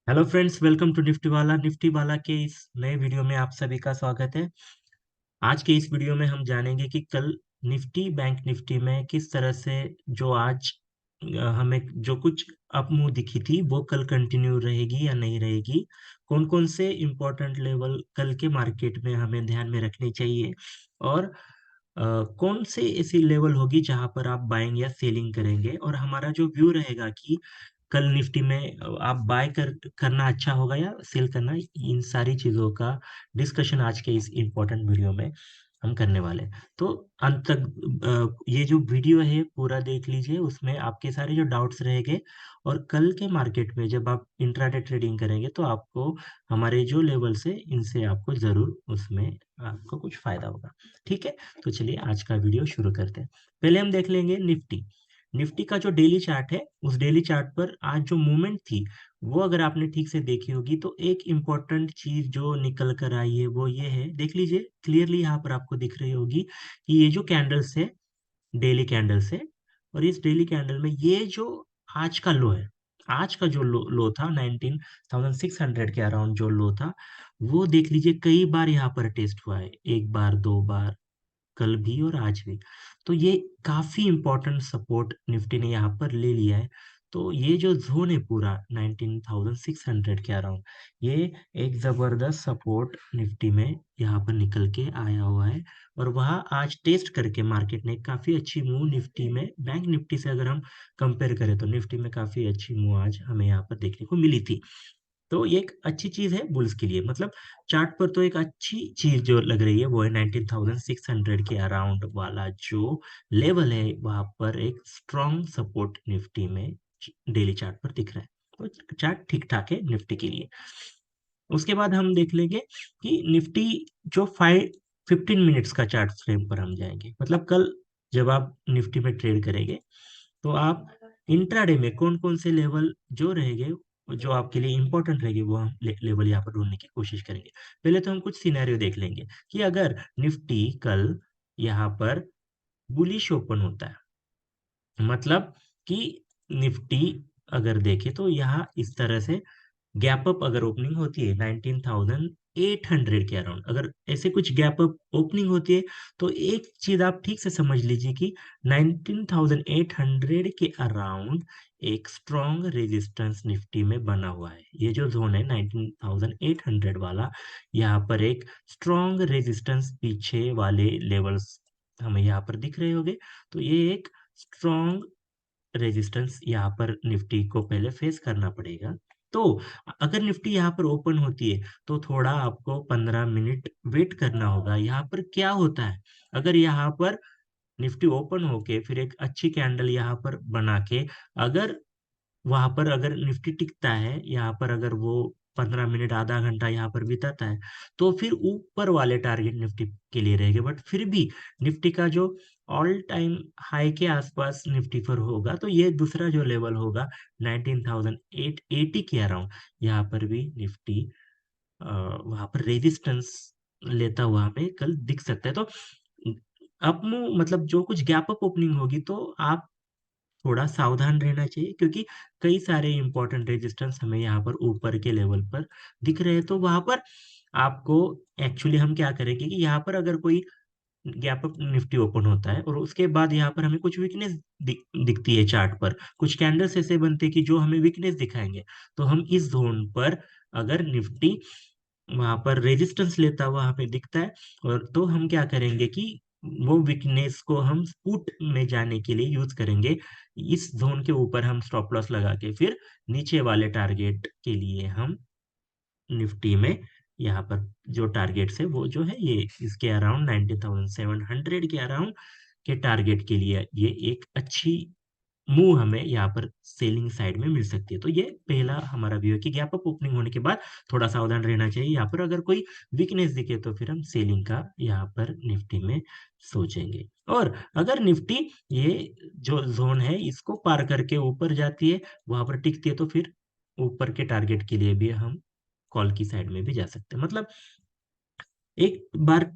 Hello friends, welcome to Nifty वाला के इस नए वीडियो में आप सभी का स्वागत है। आज के इस वीडियो में हम जानेंगे कि कल बैंक निफ्टी में किस तरह से जो आज हमें जो कुछ अप मूव दिखी थी वो कल कंटिन्यू रहेगी या नहीं रहेगी। कौन कौन से इम्पोर्टेंट लेवल कल के मार्केट में हमें ध्यान में रखने चाहिए और कौन से ऐसी लेवल होगी जहां पर आप बाइंग या सेलिंग करेंगे, और हमारा जो व्यू रहेगा कि कल निफ्टी में आप करना अच्छा होगा या सेल करना। इन सारी चीजों का डिस्कशन आज के इस इम्पोर्टेंट वीडियो में हम करने वाले हैं। तो अंत तक ये जो वीडियो है पूरा देख लीजिए, उसमें आपके सारे जो डाउट्स रहेंगे। और कल के मार्केट में जब आप इंट्राडे ट्रेडिंग करेंगे तो आपको हमारे जो लेवल्स है इनसे आपको जरूर उसमें आपको कुछ फायदा होगा। ठीक है, तो चलिए आज का वीडियो शुरू करते हैं। पहले हम देख लेंगे निफ्टी। निफ्टी का जो डेली चार्ट है, उस डेली चार्ट पर आज जो मूवमेंट थी वो अगर आपने ठीक से देखी होगी तो एक इम्पोर्टेंट चीज जो निकल कर आई है वो ये है, देख लीजिए क्लियरली यहाँ पर आपको दिख रही होगी कि ये जो कैंडल्स है, डेली कैंडल्स है, और इस डेली कैंडल में ये जो आज का लो है, आज का जो लो था 19,600 के अराउंड जो लो था, वो देख लीजिए कई बार यहाँ पर टेस्ट हुआ है, एक बार दो बार, कल भी और आज भी। तो ये काफी इंपॉर्टेंट सपोर्ट निफ्टी ने यहाँ पर ले लिया है। तो ये जो जोन है पूरा 19,600 के अराउंड, ये एक जबरदस्त सपोर्ट निफ्टी में यहाँ पर निकल के आया हुआ है। और वहाँ आज टेस्ट करके मार्केट ने काफी अच्छी मूव निफ्टी में, बैंक निफ्टी से अगर हम कंपेयर करें तो निफ्टी में काफी अच्छी मूव आज हमें यहाँ पर देखने को मिली थी। तो ये एक अच्छी चीज है बुल्स के लिए, मतलब चार्ट पर तो एक अच्छी चीज जो लग रही है वो है 19,600 के अराउंड वाला जो लेवल है, वहां पर एक स्ट्रॉन्ग सपोर्ट निफ्टी में डेली चार्ट पर दिख रहा है। तो चार्ट ठीक ठाक है निफ्टी के लिए। उसके बाद हम देख लेंगे कि निफ्टी जो 15 मिनट्स का चार्ट फ्रेम पर हम जाएंगे, मतलब कल जब आप निफ्टी में ट्रेड करेंगे तो आप इंट्राडे में कौन कौन से लेवल जो रहेंगे, जो आपके लिए इंपॉर्टेंट रहेंगे, वो हम लेवल यहाँ पर ढूंढने की कोशिश करेंगे। पहले तो हम कुछ सिनेरियो देख लेंगे कि अगर निफ्टी कल यहाँ पर बुलिश ओपन होता है, मतलब कि निफ्टी अगर देखे तो यहाँ इस तरह से गैप अप अगर ओपनिंग होती है 19,800 के अराउंड, अगर ऐसे कुछ गैप अप ओपनिंग होती है, तो एक चीज आप ठीक से समझ लीजिए कि 19,800 के अराउंड एक स्ट्रॉन्ग रेजिस्टेंस निफ्टी में बना हुआ है। ये जो जोन है 19,800 वाला, यहाँ पर एक स्ट्रॉन्ग रेजिस्टेंस पीछे वाले लेवल्स हमें यहाँ पर दिख रहे होंगे। तो ये एक स्ट्रॉन्ग रेजिस्टेंस यहाँ पर निफ्टी को पहले फेस करना पड़ेगा। तो अगर निफ्टी यहाँ पर ओपन होती है तो थोड़ा आपको 15 मिनट वेट करना होगा। यहाँ पर क्या होता है, अगर यहाँ पर निफ्टी ओपन होके फिर एक अच्छी कैंडल यहाँ पर बना के, अगर वहां पर अगर निफ्टी टिकता है, यहाँ पर अगर वो 15 मिनट आधा घंटा यहाँ पर बिताता है, तो फिर ऊपर वाले टारगेट निफ्टी के लिए रहेंगे। बट फिर भी निफ्टी का जो ऑल टाइम हाई के आसपास निफ्टी पर होगा, तो ये दूसरा जो लेवल होगा 19,880 के अराउंड, यहाँ पर भी निफ्टी वहां पर रेजिस्टेंस लेता हुआ हमें कल दिख सकता है। तो अप मतलब जो कुछ गैप अप ओपनिंग होगी तो आप थोड़ा सावधान रहना चाहिए, क्योंकि कई सारे इंपॉर्टेंट रेजिस्टेंस हमें यहाँ पर ऊपर के लेवल पर दिख रहे हैं। तो वहां पर आपको एक्चुअली हम क्या करेंगे कि यहाँ पर अगर कोई गैप अप निफ्टी ओपन होता है और उसके बाद यहाँ पर हमें कुछ वीकनेस दिखती है चार्ट पर, कुछ कैंडल्स ऐसे बनते हैं कि जो हमें वीकनेस दिखाएंगे, तो हम इस जोन पर अगर निफ्टी वहां पर रेजिस्टेंस लेता हुआ हमें दिखता है, और तो हम क्या करेंगे कि वो वीकनेस को हम पुट में जाने के लिए यूज करेंगे। इस जोन के ऊपर हम स्टॉप लॉस लगा के फिर नीचे वाले टारगेट के लिए हम निफ्टी में यहाँ पर जो टारगेट्स है वो जो है ये इसके अराउंड 19,700 के अराउंड के टारगेट के लिए ये एक अच्छी मूव हमें यहाँ पर सेलिंग साइड में मिल सकती है। तो ये पहला हमारा व्यू है कि गैप अप ओपनिंग होने के बाद थोड़ा सावधान रहना चाहिए। यहाँ पर अगर कोई वीकनेस दिखे तो फिर हम सेलिंग का यहाँ पर निफ्टी में सोचेंगे। और अगर निफ्टी ये जो जोन है इसको पार करके ऊपर जाती है, वहां पर टिकती है, तो फिर ऊपर के टारगेट के लिए भी हम कॉल की साइड में भी जा सकते हैं। मतलब एक बार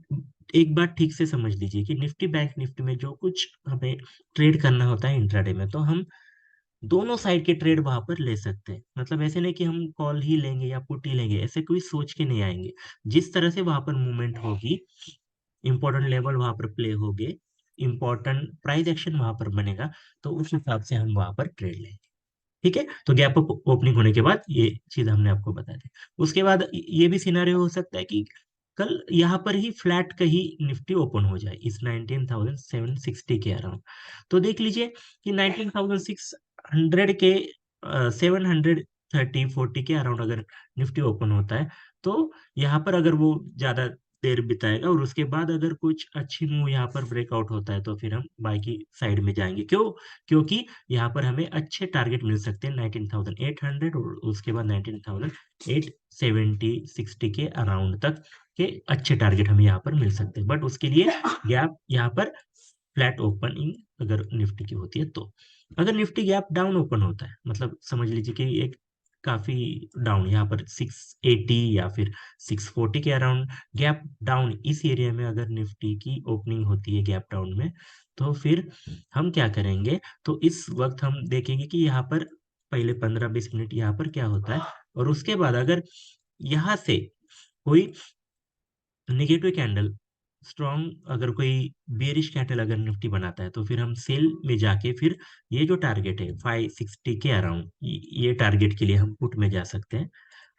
एक बात ठीक से समझ लीजिए कि निफ्टी बैंक निफ्टी में जो कुछ हमें ट्रेड करना होता है इंट्राडे में, तो हम दोनों साइड के ट्रेड वहां पर ले सकते हैं। मतलब ऐसे नहीं कि हम कॉल ही लेंगे या पुट ही लेंगे, ऐसे कोई सोच के नहीं आएंगे। जिस तरह से वहां पर मूवमेंट होगी, इंपॉर्टेंट लेवल वहां पर प्ले होगे, इंपॉर्टेंट प्राइस एक्शन वहां पर बनेगा, तो उस हिसाब से हम वहां पर ट्रेड लेंगे। ठीक है, तो गैप अप ओपनिंग होने के बाद ये चीज हमने आपको बता दी। उसके बाद ये भी सिनारियो हो सकता है कि कल यहाँ पर ही फ्लैट कहीं निफ्टी ओपन हो जाए इस 19,760 के अराउंड। तो देख लीजिए कि 19,600 के 730-40 के अराउंड अगर निफ्टी ओपन होता है, तो यहाँ पर अगर वो ज्यादा देर बिताएगा और उसके बाद अगर कुछ अच्छी मूव यहाँ पर ब्रेकआउट होता है, तो फिर हम बाई की साइड में जाएंगे। क्यों? क्योंकि यहाँ पर हमें अच्छे टारगेट मिल सकते हैं 19,800 और उसके बाद 19,870-60 के अराउंड तक के अच्छे टारगेट हमें यहाँ पर मिल सकते हैं। बट उसके लिए गैप यहाँ पर फ्लैट ओपनिंग अगर निफ्टी की होती है तो। अगर निफ्टी गैप डाउन ओपन होता है, मतलब समझ लीजिए कि एक काफी डाउन यहाँ पर 680 या फिर 640 के अराउंड गैप डाउन, इस एरिया में अगर निफ्टी की ओपनिंग होती है गैप डाउन में, तो फिर हम क्या करेंगे? तो इस वक्त हम देखेंगे कि यहाँ पर पहले 15-20 मिनट यहाँ पर क्या होता है, और उसके बाद अगर यहाँ से कोई निगेटिव कैंडल स्ट्रॉन्ग, अगर कोई बेरिश कैंडल अगर निफ्टी बनाता है, तो फिर हम सेल में जाके फिर ये जो टारगेट है 560 के अराउंड, ये टारगेट के लिए हम पुट में जा सकते हैं।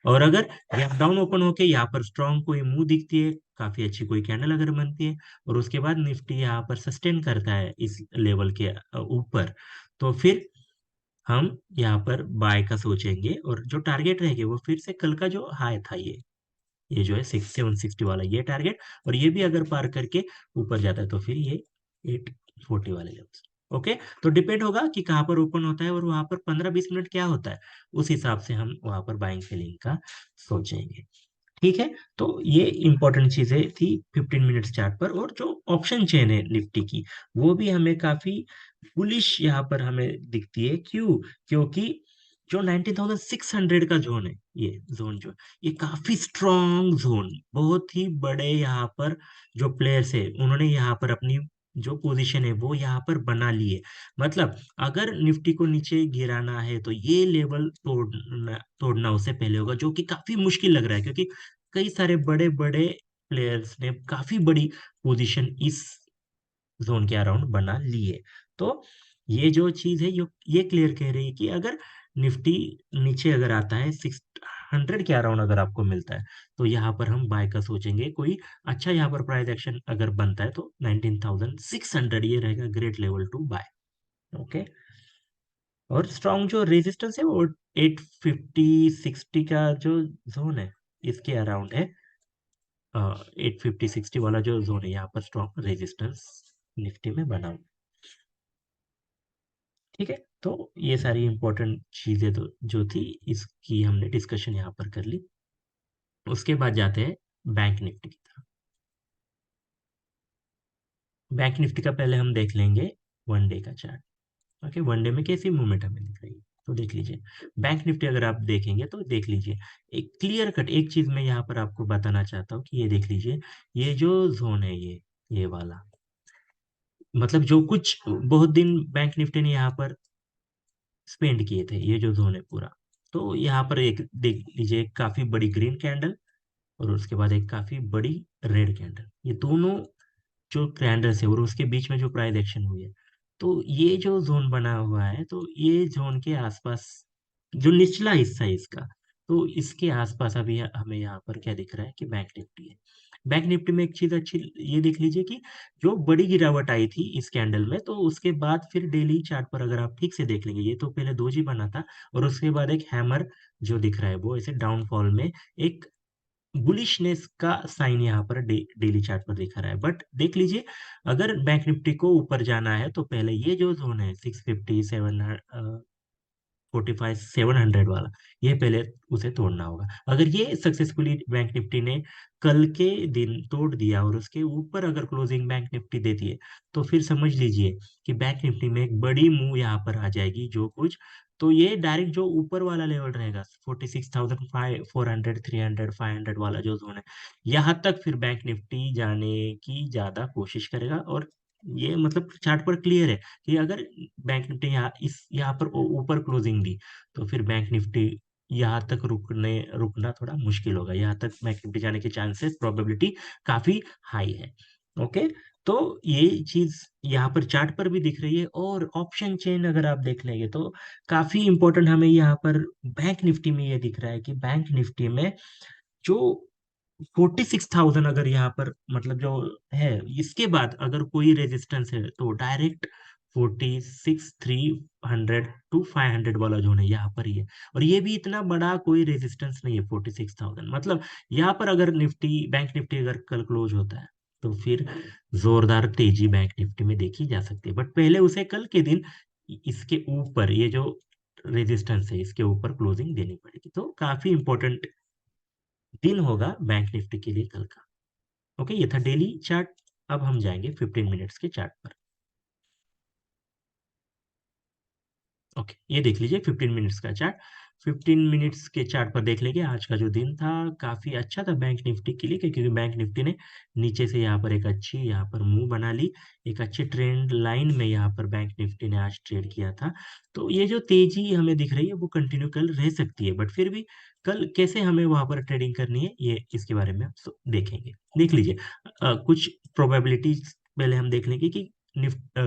और अगर गैप डाउन ओपन होके यहाँ पर स्ट्रॉन्ग कोई मुंह दिखती है, काफी अच्छी कोई कैंडल अगर बनती है, और उसके बाद निफ्टी यहाँ पर सस्टेन करता है इस लेवल के ऊपर, तो फिर हम यहाँ पर बाय का सोचेंगे। और जो टारगेट रहेंगे वो फिर से कल का जो हाई था, ये जो है 760 वाला ये टारगेट, और ये भी अगर पार करके ऊपर जाता है, तो फिर ये 840 वाले लेवल। ओके, तो डिपेंड होगा कि कहाँ पर ओपन होता है और वहां पर 15-20 मिनट क्या होता है, उस हिसाब से हम वहां पर बाइंग सेलिंग का सोचेंगे। ठीक है, तो ये इंपॉर्टेंट चीजें थी 15 मिनट्स चार्ट पर। और जो ऑप्शन चेन है निफ्टी की, वो भी हमें काफी बुलिश यहाँ पर हमें दिखती है। क्यों? क्योंकि जो 19,600 का जोन है, ये जोन जो ये काफी स्ट्रॉन्ग जोन, बहुत ही बड़े यहाँ पर जो प्लेयर्स है उन्होंने यहाँ पर अपनी जो पोजीशन है वो यहाँ पर बना ली है। मतलब अगर निफ्टी को नीचे गिराना है, तो ये लेवल तोड़ना उससे पहले होगा, जो कि काफी मुश्किल लग रहा है, क्योंकि कई सारे बड़े बड़े प्लेयर्स ने काफी बड़ी पोजीशन इस जोन के अराउंड बना ली है। तो ये जो चीज है ये क्लियर कह रही है कि अगर निफ्टी नीचे अगर आता है 600 के अराउंड अगर आपको मिलता है, तो यहाँ पर हम बाय का सोचेंगे। कोई अच्छा यहाँ पर प्राइस एक्शन अगर बनता है, तो 19,600 ये रहेगा great level to buy. Okay, और स्ट्रॉन्ग जो रेजिस्टेंस है वो 850-60 का जो जोन है, इसके अराउंड है। 850-60 वाला जो जोन है, यहाँ पर स्ट्रॉन्ग रेजिस्टेंस निफ्टी में बना हुआ। ठीक है, तो ये सारी इंपॉर्टेंट चीजें तो जो थी, इसकी हमने डिस्कशन यहाँ पर कर ली। उसके बाद जाते हैं बैंक निफ्टी की तरफ। बैंक निफ्टी का पहले हम देख लेंगे वन डे का चार्ट। ओके, वन डे में कैसी मूवमेंट हमें दिख रही है, तो देख लीजिए। बैंक निफ्टी अगर आप देखेंगे तो देख लीजिए, एक क्लियर कट एक चीज मैं यहाँ पर आपको बताना चाहता हूँ कि ये देख लीजिए, ये जो जोन है, ये वाला, मतलब जो कुछ बहुत दिन बैंक निफ्टी ने यहाँ पर स्पेंड किए थे, ये जो जोन है पूरा, तो यहाँ पर एक देख लीजिए, एक काफी बड़ी ग्रीन कैंडल और उसके बाद एक काफी बड़ी रेड कैंडल, ये दोनों जो कैंडल्स है और उसके बीच में जो प्राइस एक्शन हुई है, तो ये जो जोन बना हुआ है, तो ये जोन के आसपास जो निचला हिस्सा है इसका, तो इसके आसपास अभी हमें यहाँ पर क्या दिख रहा है कि बैंक निफ्टी है। बैंक निफ्टी में एक चीज अच्छी ये देख लीजिए कि जो बड़ी गिरावट आई थी इस कैंडल में, तो उसके बाद फिर डेली चार्ट पर अगर आप ठीक से देख लेंगे, ये तो पहले दोजी बना था और उसके बाद एक हैमर जो दिख रहा है, वो ऐसे डाउनफॉल में एक बुलिशनेस का साइन यहाँ पर डेली चार्ट पर दिखा रहा है। बट देख लीजिए, अगर बैंक निफ्टी को ऊपर जाना है, तो पहले ये जो जोन है 650 700 वाला, ये पहले उसे तोड़ना होगा। अगर ये सक्सेसफुली बैंक निफ्टी ने कल के दिन तोड़ दिया और उसके ऊपर अगर क्लोजिंग बैंक निफ्टी देती है, तो फिर समझ लीजिए कि बैंक निफ्टी में एक बड़ी मूव यहाँ पर आ जाएगी जो कुछ, तो ये डायरेक्ट जो ऊपर वाला लेवल रहेगा 46,400 300 500 वाला जो जोन है, यहाँ तक फिर बैंक निफ्टी जाने की ज्यादा कोशिश करेगा। और ये मतलब चार्ट पर क्लियर है कि अगर बैंक निफ्टी यहाँ पर ऊपर क्लोजिंग दी, तो फिर बैंक निफ्टी यहाँ तक रुकना थोड़ा मुश्किल होगा। यहाँ तक बैंक निफ्टी जाने के चांसेस, प्रोबेबिलिटी काफी हाई है। ओके, तो ये चीज यहाँ पर चार्ट पर भी दिख रही है। और ऑप्शन चेन अगर आप देख लेंगे तो काफी इंपॉर्टेंट हमें यहाँ पर बैंक निफ्टी में ये दिख रहा है कि बैंक निफ्टी में जो 46,000 अगर यहाँ पर मतलब जो है, इसके बाद अगर कोई रेजिस्टेंस है तो डायरेक्ट 46,300 टू 500 वाला जोन है यहाँ पर ही है। और ये भी इतना बड़ा कोई रेजिस्टेंस नहीं है 46,000, मतलब यहाँ पर अगर निफ्टी बैंक निफ्टी अगर कल क्लोज होता है तो फिर जोरदार तेजी बैंक निफ्टी में देखी जा सकती है। बट पहले उसे कल के दिन इसके ऊपर ये जो रेजिस्टेंस है इसके ऊपर क्लोजिंग देनी पड़ेगी। तो काफी इंपॉर्टेंट दिन होगा बैंक निफ्टी के लिए कल का। ओके, ये था डेली चार्ट। अब हम जाएंगे 15 मिनट्स के चार्ट पर। ओके, ये देख लीजिए 15 मिनट्स का चार्ट। 15 मिनट्स के चार्ट पर देख लेंगे आज का जो दिन था काफी अच्छा था बैंक निफ्टी के लिए, क्योंकि बैंक निफ्टी ने नीचे से यहाँ पर एक अच्छी यहाँ पर मुंह बना ली। एक अच्छी ट्रेंड लाइन में यहाँ पर बैंक निफ्टी ने आज ट्रेड किया था। तो ये जो तेजी हमें दिख रही है वो कंटिन्यू कल रह सकती है, बट फिर भी कल कैसे हमें वहां पर ट्रेडिंग करनी है ये इसके बारे में देखेंगे। देख लीजिए कुछ प्रोबेबिलिटीज पहले हम देख लेंगे कि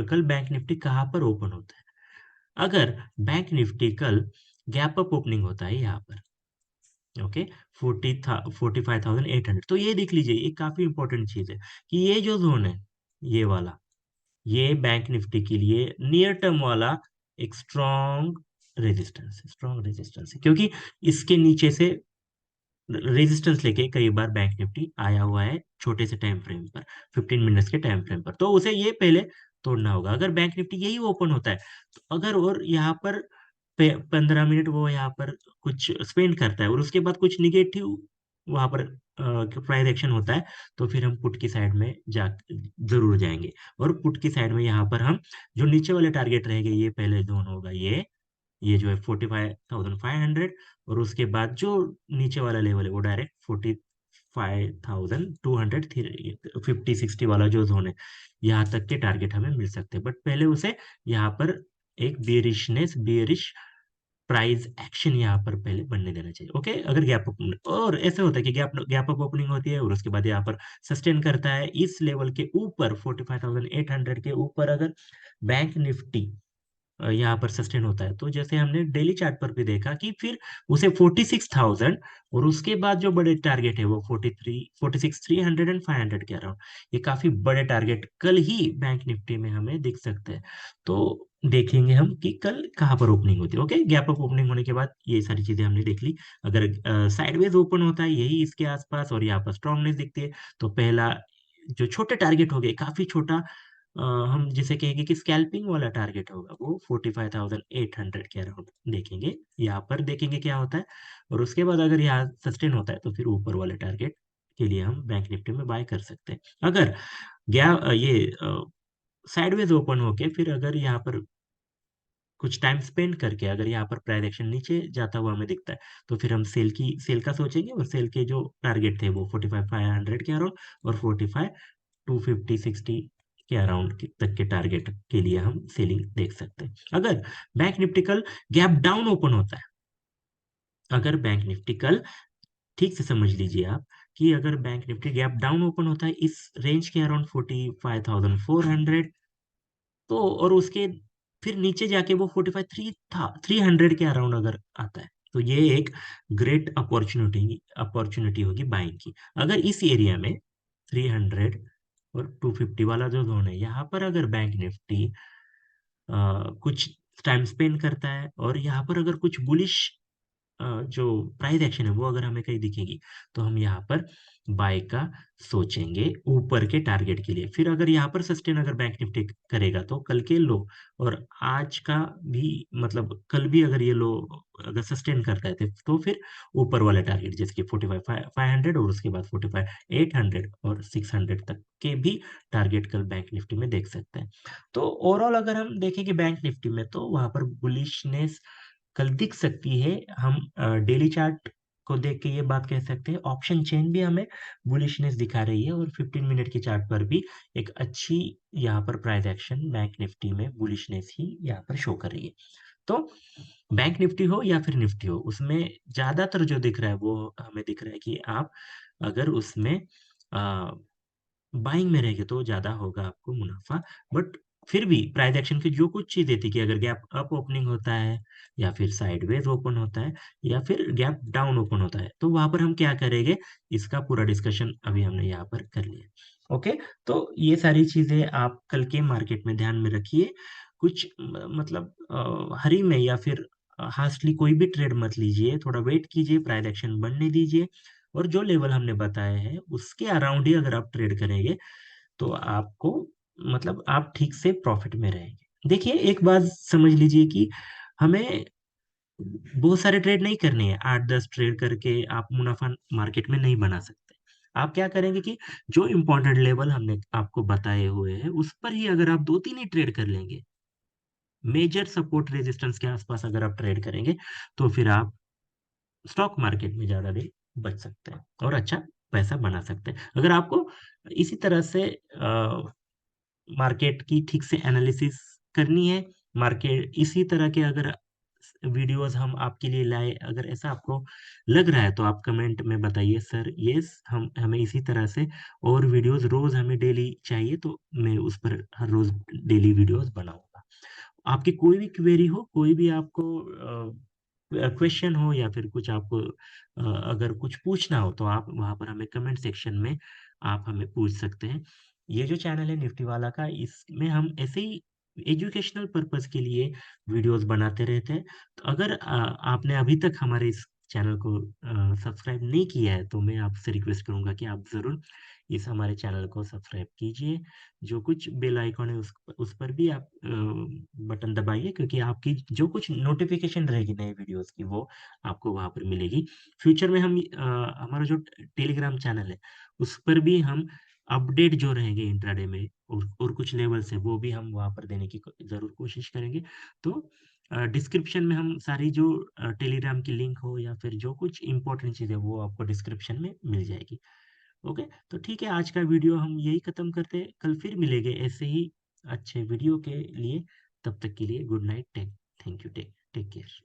कल बैंक निफ्टी कहाँ पर ओपन होता है। अगर बैंक निफ्टी कल गैप अप ओपनिंग होता है यहाँ पर, ओके, 45,800, तो ये देख लीजिए ये काफी इंपॉर्टेंट चीज है कि ये जो जोन है ये वाला, ये बैंक निफ्टी के लिए नियर टर्म वाला एक स्ट्रॉन्ग रेजिस्टेंस है, क्योंकि इसके नीचे से रेजिस्टेंस लेके कई बार बैंक निफ्टी आया हुआ है छोटे से टाइम फ्रेम पर, 15 मिनट्स के टाइम फ्रेम पर। तो उसे ये पहले तोड़ना होगा। अगर बैंक निफ्टी यही ओपन होता है तो अगर और यहाँ पर 15 मिनट वो यहाँ पर कुछ स्पेंड करता है और उसके बाद कुछ निगेटिव वहां पर प्राइस एक्शन होता है, तो फिर हम पुट की साइड में जा जरूर जाएंगे। और पुट की साइड में यहाँ पर हम जो नीचे वाले टारगेट रहेंगे, ये पहले जोन होगा ये जो है 45,500। और उसके बाद जो नीचे वाला लेवल है वो डायरेक्ट 45,200, 50-60 वाला जो जोन है, यहाँ तक के टारगेट हमें मिल सकते हैं। बट पहले उसे यहाँ पर एक बेरिश प्राइस एक्शन यहाँ पर पहले बनने देना चाहिए। ओके, अगर गैप अप और ऐसे होता है कि गैप गैप अप ओपनिंग होती है और उसके बाद यहाँ पर सस्टेन करता है इस लेवल के ऊपर, 45,800 के ऊपर अगर बैंक निफ्टी यहाँ पर सस्टेन होता है, तो जैसे हमने डेली चार्ट पर भी देखा कि फिर उसे 46,000 और उसके बाद जो बड़े टारगेट है वो 46,300 एंड 500 के अराउंड, ये काफी बड़े टारगेट कल ही बैंक निफ्टी में हमें दिख सकते हैं। तो देखेंगे हम कि कल कहाँ पर ओपनिंग होती है। ओके, गैप अप ओपनिंग होने के बाद ये सारी चीजें हमने देख ली। अगर साइडवेज ओपन होता है यही इसके आसपास और यहाँ पर स्ट्रांगनेस दिखती है, तो पहला जो छोटे टारगेट हो गए, काफी छोटा, हम जिसे कहेंगे कि स्कैल्पिंग वाला टारगेट होगा, वो 45,800 के अराउंड देखेंगे। यहाँ पर देखेंगे क्या होता है। और उसके बाद अगर यहाँ सस्टेन होता है तो फिर ऊपर वाले टारगेट के लिए हम बैंक निफ्टी में बाय कर सकते हैं। अगर ये साइडवेज ओपन होके फिर अगर यहाँ पर कुछ टाइम स्पेंड करके अगर यहाँ पर प्राइस एक्शन नीचे जाता हुआ हमें दिखता है, तो फिर हम सेल का सोचेंगे। और सेल के जो टारगेट थे वो 45,500 के अराउंड और 45,250-60 के अराउंड तक के टारगेट के लिए हम सेलिंग देख सकते हैं। अगर बैंक निफ्टी कल गैप डाउन ओपन होता है, अगर बैंक निफ्टी कल, ठीक से समझ लीजिए आप, कि अगर bank Nifty gap down open होता है इस रेंज के अराउंड 45,400, तो और उसके फिर नीचे जाके वो 45,300 के अराउंड अगर आता है, तो ये एक ग्रेट अपॉर्चुनिटी होगी बाइंग की। अगर इस एरिया में 300 और 250 वाला जो जोन है यहाँ पर अगर बैंक निफ्टी कुछ टाइम स्पेंड करता है और यहाँ पर अगर कुछ बुलिश जो प्राइस एक्शन है वो अगर हमें कहीं दिखेगी, तो हम यहाँ पर बाय का सोचेंगे ऊपर के टारगेट के लिए। फिर अगर यहाँ पर सस्टेन अगर बैंक निफ्टी करेगा तो कल के लो और आज का भी, मतलब कल भी अगर ये लो अगर सस्टेन करता है तो फिर ऊपर वाले टारगेट जैसे कि 45,500 और उसके बाद 45,800 और 600 तक के भी टारगेट कल बैंक निफ्टी में देख सकते हैं। तो ओवरऑल अगर हम देखें कि बैंक निफ्टी में तो वहां पर बुलिशनेस कल दिख सकती है। हम डेली चार्ट को देख के ये बात कह सकते हैं ऑप्शन चेन भी हमें बुलिशनेस दिखा रही है और 15 मिनट की चार्ट पर भी एक अच्छी यहाँ पर प्राइस एक्शन बैंक निफ्टी में बुलिशनेस ही यहाँ पर शो कर रही है। तो बैंक निफ्टी हो या फिर निफ्टी हो, उसमें ज्यादातर जो दिख रहा है वो हमें दिख रहा है कि आप अगर उसमें बाइंग में रहेंगे तो ज्यादा होगा आपको मुनाफा। बट फिर भी प्राइस एक्शन की जो कुछ चीजें थी कि अगर गैप अप ओपनिंग होता है या फिर साइडवेज ओपन होता है या फिर गैप डाउन ओपन होता है, तो वहां पर हम क्या करेंगे, इसका पूरा डिस्कशन अभी हमने यहाँ पर कर लिया। ओके, तो ये सारी चीजें आप कल के मार्केट में ध्यान में रखिए। कुछ मतलब हरी में या फिर हास्टली कोई भी ट्रेड मत लीजिए, थोड़ा वेट कीजिए, प्राइस एक्शन बनने दीजिए और जो लेवल हमने बताए हैं उसके अराउंड ही अगर आप ट्रेड करेंगे तो आपको मतलब आप ठीक से प्रॉफिट में रहेंगे। देखिए एक बात समझ लीजिए कि हमें बहुत सारे ट्रेड नहीं करने हैं, 8-10 ट्रेड करके आप मुनाफा मार्केट में नहीं बना सकते। आप क्या करेंगे कि जो इम्पोर्टेंट लेवल हमने आपको बताए हुए हैं उस पर ही अगर आप 2-3 ही ट्रेड कर लेंगे, मेजर सपोर्ट रेजिस्टेंस के आसपास अगर आप ट्रेड करेंगे, तो फिर आप स्टॉक मार्केट में ज्यादा देर बच सकते हैं और अच्छा पैसा बना सकते हैं। अगर आपको इसी तरह से मार्केट की ठीक से एनालिसिस करनी है, मार्केट इसी तरह के अगर वीडियोस हम आपके लिए लाए, अगर ऐसा आपको लग रहा है तो आप कमेंट में बताइए सर यस हम हमें इसी तरह से और वीडियोस रोज हमें डेली चाहिए, तो मैं उस पर हर रोज डेली वीडियोस बनाऊंगा। आपकी कोई भी क्वेरी हो, कोई भी आपको क्वेश्चन हो या फिर कुछ आपको अगर कुछ पूछना हो तो आप वहां पर हमें कमेंट सेक्शन में आप हमें पूछ सकते हैं। ये जो चैनल है निफ्टी वाला का, इसमें हम ऐसे ही एजुकेशनल पर्पस के लिए वीडियोस बनाते रहते हैं। तो अगर आपने अभी तक हमारे इस चैनल को सब्सक्राइब नहीं किया है तो मैं आपसे रिक्वेस्ट करूंगा कि आप जरूर इस हमारे चैनल को सब्सक्राइब कीजिए। जो कुछ बेल आइकॉन है उस पर भी आप बटन दबाइए, क्योंकि आपकी जो कुछ नोटिफिकेशन रहेगी नए वीडियोस की वो आपको वहां पर मिलेगी। फ्यूचर में हम हमारा जो टेलीग्राम चैनल है उस पर भी हम अपडेट जो रहेंगे इंट्राडे में और कुछ लेवल्स है वो भी हम वहां पर देने की जरूर कोशिश करेंगे। तो डिस्क्रिप्शन में हम सारी जो टेलीग्राम की लिंक हो या फिर जो कुछ इंपॉर्टेंट चीज़ है वो आपको डिस्क्रिप्शन में मिल जाएगी। ओके, तो ठीक है, आज का वीडियो हम यही खत्म करते हैं, कल फिर मिलेंगे ऐसे ही अच्छे वीडियो के लिए। तब तक के लिए good night, take thank you, take take care.